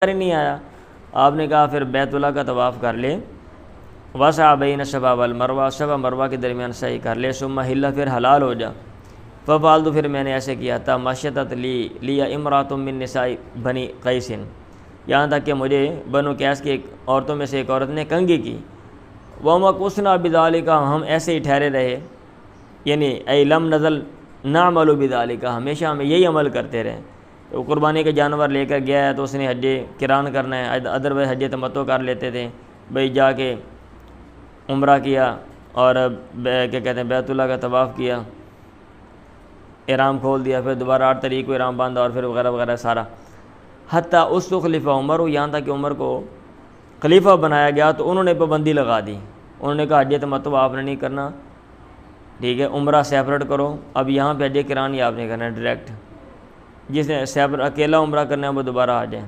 ہی نہیں آیا. آپ نے کہا پھر بیت اللہ کا طواف کر لے, وسع بین الصفا والمروہ, صفا مروہ کے درمیان سعی کر لے, ثم حل, پھر حلال ہو جا. ففعلت, پھر میں نے ایسے کیا تھا. مشطت لی امرات من نساء بنی قیس, یہاں تک کہ مجھے بنو قیس کی ایک عورتوں میں سے ایک عورت نے کنگھی کی. ومکثنا بذالک, ہم ایسے ہی ٹھہرے رہے, یعنی ای لم نزل نعمل بذالک, ہمیشہ ہم یہی عمل کرتے رہے. تو قربانی کے جانور لے کر گیا ہے تو اس نے حج قران کرنا ہے, ادروائز حج تمتع کر لیتے تھے بھئی, جا کے عمرہ کیا اور کیا کہتے ہیں بیت اللہ کا طواف کیا, احرام کھول دیا, پھر دوبارہ 8 تاریخ کو احرام باندھا اور پھر وغیرہ وغیرہ سارا. حتیٰ استخلف عمر, یہاں تک کہ عمر کو خلیفہ بنایا گیا تو انہوں نے پابندی لگا دی. انہوں نے کہا حج تمتع آپ نے نہیں کرنا, ٹھیک ہے, عمرہ سیپریٹ کرو. اب یہاں پہ حج قران ہی آپ نے کرنا ہے ڈائریکٹ, جس نے سیپریٹ اکیلا عمرہ کرنا ہے وہ دوبارہ آ جائیں.